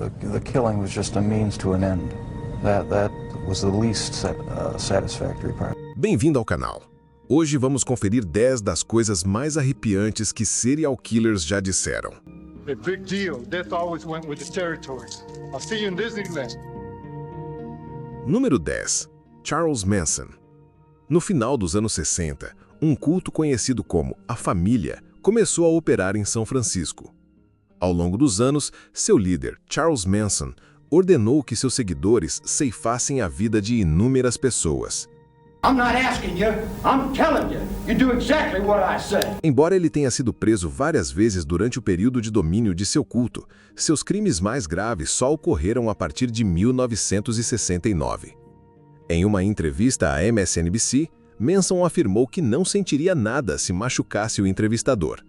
The killing was just a means to an end. That was the least satisfactory part. Bem-vindo ao canal. Hoje vamos conferir 10 das coisas mais arrepiantes que serial killers já disseram. A big deal. Death always went with the territory. I'll see you in Disneyland. Número 10. Charles Manson. No final dos anos 60, um culto conhecido como a Família começou a operar em São Francisco. Ao longo dos anos, seu líder, Charles Manson, ordenou que seus seguidores ceifassem a vida de inúmeras pessoas. I'm not asking you, I'm telling you. You do exactly what I say. Embora ele tenha sido preso várias vezes durante o período de domínio de seu culto, seus crimes mais graves só ocorreram a partir de 1969. Em uma entrevista à MSNBC, Manson afirmou que não sentiria nada se machucasse o entrevistador.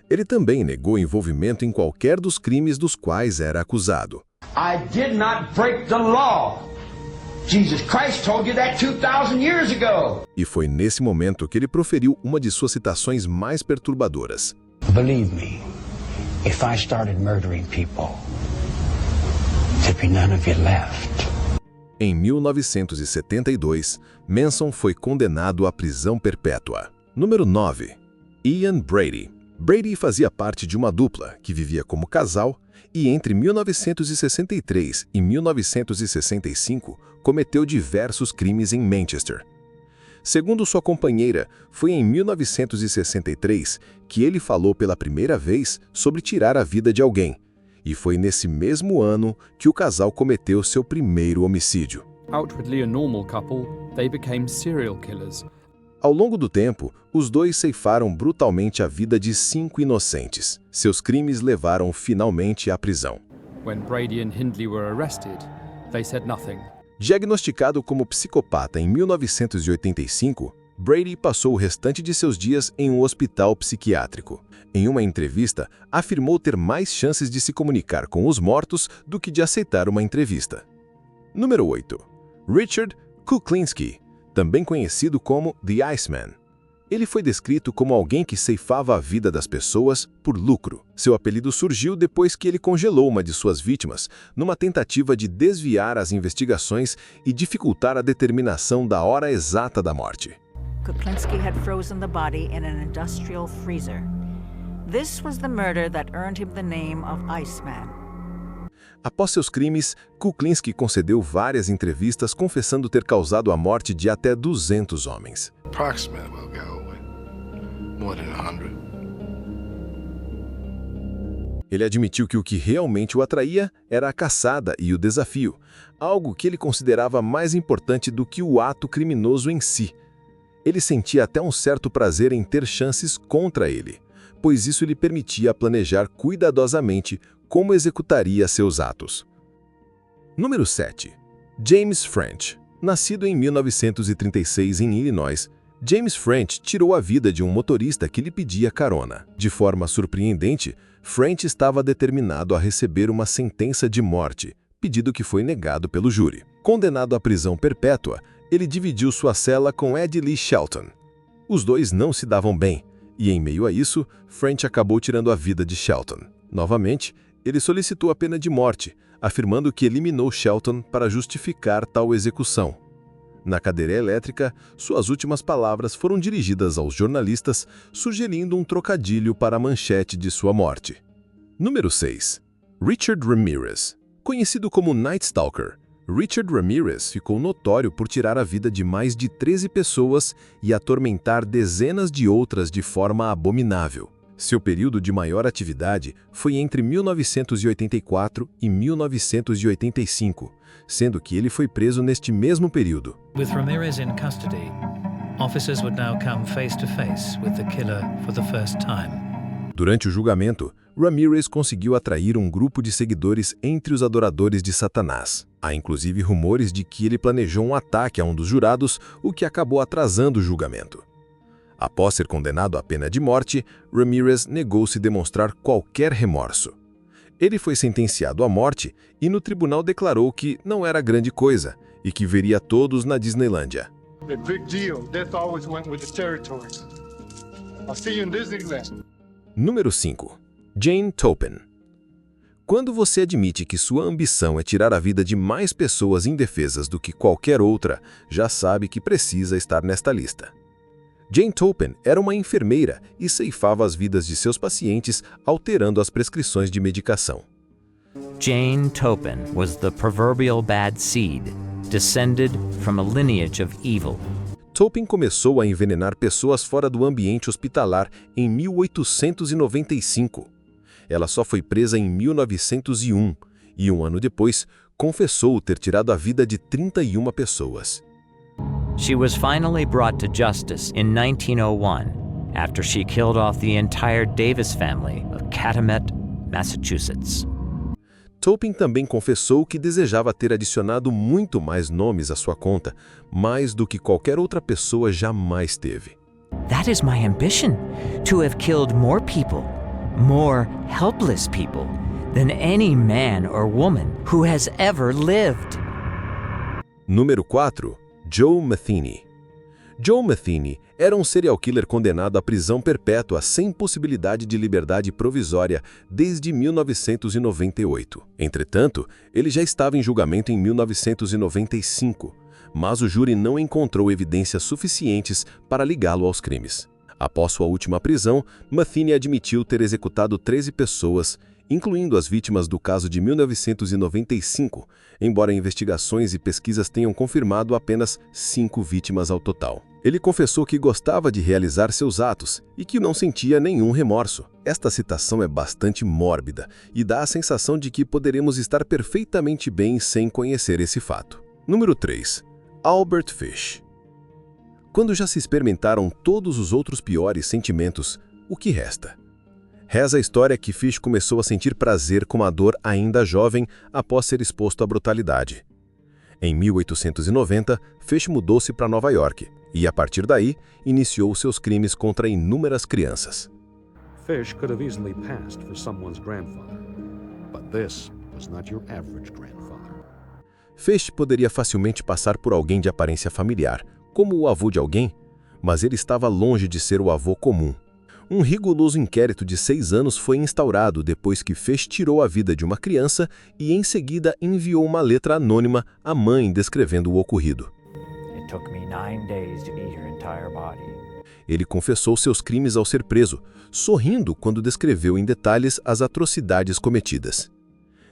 Ele também negou envolvimento em qualquer dos crimes dos quais era acusado. I did not break the law. Jesus Christ told you that 2,000 years ago. E foi nesse momento que ele proferiu uma de suas citações mais perturbadoras. Believe me, if I started murdering people, there'd be none of you left. Em 1972, Manson foi condenado à prisão perpétua. Número 9. Ian Brady. Brady fazia parte de uma dupla que vivia como casal e entre 1963 e 1965 cometeu diversos crimes em Manchester. Segundo sua companheira, foi em 1963 que ele falou pela primeira vez sobre tirar a vida de alguém, e foi nesse mesmo ano que o casal cometeu seu primeiro homicídio. Outwardly a normal couple, they became serial killers. Ao longo do tempo, os dois ceifaram brutalmente a vida de 5 inocentes. Seus crimes levaram finalmente à prisão. When Brady and Hindley were arrested, they said nothing. Diagnosticado como psicopata em 1985, Brady passou o restante de seus dias em um hospital psiquiátrico. Em uma entrevista, afirmou ter mais chances de se comunicar com os mortos do que de aceitar uma entrevista. Número 8. Richard Kuklinski, também conhecido como The Iceman. Ele foi descrito como alguém que ceifava a vida das pessoas por lucro. Seu apelido surgiu depois que ele congelou uma de suas vítimas, numa tentativa de desviar as investigações e dificultar a determinação da hora exata da morte. Kuklinski had frozen the body in an industrial freezer. This was the murder that earned him the name of Iceman. Após seus crimes, Kuklinski concedeu várias entrevistas confessando ter causado a morte de até 200 homens. Approximately we'll go with more than 100. Ele admitiu que o que realmente o atraía era a caçada e o desafio, algo que ele considerava mais importante do que o ato criminoso em si. Ele sentia até um certo prazer em ter chances contra ele, pois isso lhe permitia planejar cuidadosamente como executaria seus atos. Número 7. James French. Nascido em 1936 em Illinois, James French tirou a vida de um motorista que lhe pedia carona. De forma surpreendente, French estava determinado a receber uma sentença de morte, pedido que foi negado pelo júri. Condenado à prisão perpétua, ele dividiu sua cela com Ed Lee Shelton. Os dois não se davam bem, e em meio a isso, French acabou tirando a vida de Shelton. Novamente, ele solicitou a pena de morte, afirmando que eliminou Shelton para justificar tal execução. Na cadeira elétrica, suas últimas palavras foram dirigidas aos jornalistas, sugerindo um trocadilho para a manchete de sua morte. Número 6. Richard Ramirez. Conhecido como Night Stalker, Richard Ramirez ficou notório por tirar a vida de mais de 13 pessoas e atormentar dezenas de outras de forma abominável. Seu período de maior atividade foi entre 1984 e 1985, sendo que ele foi preso neste mesmo período. With Ramirez in custody, officers would now come face to face with the killer for the first time. Durante o julgamento, Ramirez conseguiu atrair um grupo de seguidores entre os adoradores de Satanás. Há inclusive rumores de que ele planejou um ataque a um dos jurados, o que acabou atrasando o julgamento. Após ser condenado à pena de morte, Ramirez negou-se demonstrar qualquer remorso. Ele foi sentenciado à morte e no tribunal declarou que não era grande coisa e que veria todos na Disneylândia. A big deal. Death always went with the territory. I'll see you in Disneyland. Número 5. Jane Topin. Quando você admite que sua ambição é tirar a vida de mais pessoas indefesas do que qualquer outra, já sabe que precisa estar nesta lista. Jane Toppan era uma enfermeira e ceifava as vidas de seus pacientes, alterando as prescrições de medicação. Jane Toppan was the proverbial bad seed, descended from a lineage of evil. Toppan começou a envenenar pessoas fora do ambiente hospitalar em 1895. Ela só foi presa em 1901 e, um ano depois, confessou ter tirado a vida de 31 pessoas. She was finally brought to justice in 1901 after she killed off the entire Davis family of Calumet, Massachusetts. Toppan também confessou que desejava ter adicionado muito mais nomes à sua conta, mais do que qualquer outra pessoa jamais teve. That is my ambition, to have killed more people, more helpless people, than any man or woman who has ever lived. Número 4. Joe Metheny. Joe Metheny era um serial killer condenado à prisão perpétua sem possibilidade de liberdade provisória desde 1998. Entretanto, ele já estava em julgamento em 1995, mas o júri não encontrou evidências suficientes para ligá-lo aos crimes. Após sua última prisão, Metheny admitiu ter executado 13 pessoas, incluindo as vítimas do caso de 1995, embora investigações e pesquisas tenham confirmado apenas 5 vítimas ao total. Ele confessou que gostava de realizar seus atos e que não sentia nenhum remorso. Esta citação é bastante mórbida e dá a sensação de que poderemos estar perfeitamente bem sem conhecer esse fato. Número 3. Albert Fish. Quando já se experimentaram todos os outros piores sentimentos, o que resta? Reza a história que Fish começou a sentir prazer com a dor ainda jovem após ser exposto à brutalidade. Em 1890, Fish mudou-se para Nova York e, a partir daí, iniciou seus crimes contra inúmeras crianças. Fish could have easily passed for someone's grandfather, but this was not your average grandfather. Fish poderia facilmente passar por alguém de aparência familiar, como o avô de alguém, mas ele estava longe de ser o avô comum. Um rigoroso inquérito de 6 anos foi instaurado depois que Fish tirou a vida de uma criança e, em seguida, enviou uma letra anônima à mãe descrevendo o ocorrido. It took me 9 days to eat her entire body. Ele confessou seus crimes ao ser preso, sorrindo quando descreveu em detalhes as atrocidades cometidas.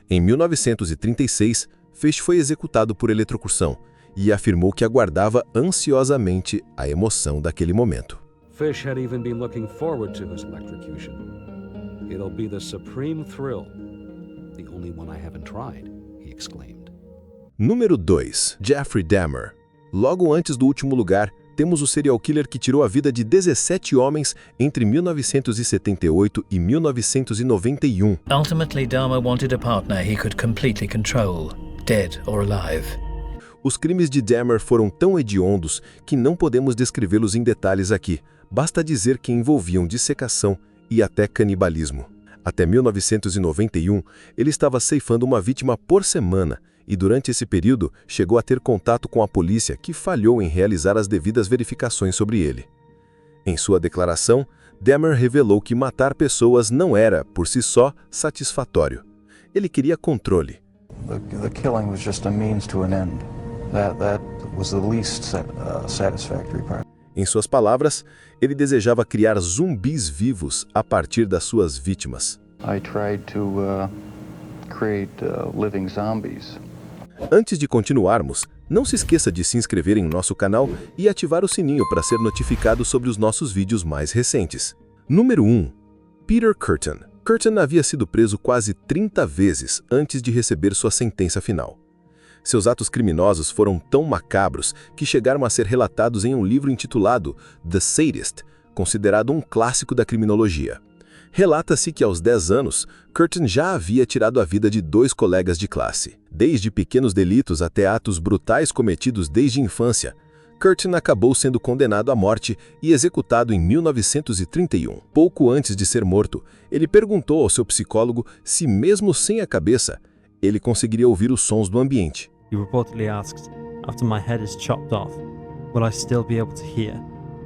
Em 1936, Fish foi executado por eletrocução e afirmou que aguardava ansiosamente a emoção daquele momento. Fish had even been looking forward to his electrocution. It'll be the supreme thrill. The only one I haven't tried, he exclaimed. Número 2. Jeffrey Dahmer. Logo antes do último lugar, temos o serial killer que tirou a vida de 17 homens entre 1978 e 1991. Ultimately, Dahmer wanted a partner he could completely control, dead or alive. Os crimes de Dahmer foram tão hediondos que não podemos descrevê-los em detalhes aqui. Basta dizer que envolviam dissecação e até canibalismo. Até 1991, ele estava ceifando uma vítima por semana e, durante esse período, chegou a ter contato com a polícia, que falhou em realizar as devidas verificações sobre ele. Em sua declaração, Dahmer revelou que matar pessoas não era, por si só, satisfatório. Ele queria controle. The killing was just a means to an end. That was the least satisfactory part. Em suas palavras, ele desejava criar zumbis vivos a partir das suas vítimas. I tried to create living zombies. Antes de continuarmos, não se esqueça de se inscrever em nosso canal e ativar o sininho para ser notificado sobre os nossos vídeos mais recentes. Número 1. Peter Kürten. Kürten havia sido preso quase 30 vezes antes de receber sua sentença final. Seus atos criminosos foram tão macabros que chegaram a ser relatados em um livro intitulado The Sadist, considerado um clássico da criminologia. Relata-se que aos 10 anos, Kürten já havia tirado a vida de 2 colegas de classe. Desde pequenos delitos até atos brutais cometidos desde a infância, Kürten acabou sendo condenado à morte e executado em 1931. Pouco antes de ser morto, ele perguntou ao seu psicólogo se, mesmo sem a cabeça, ele conseguiria ouvir os sons do ambiente. He reportedly asked, after my head is chopped off, will I still be able to hear,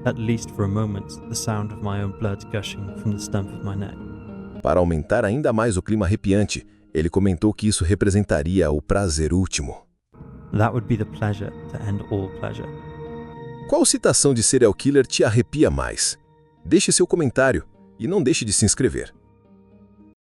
at least for a moment, the sound of my own blood gushing from the stump of my neck? Para aumentar ainda mais o clima arrepiante, Ele comentou que isso representaria o prazer último. That would be the pleasure to end all pleasure. Qual citação de serial killer te arrepia mais? Deixe seu comentário e não deixe de se inscrever.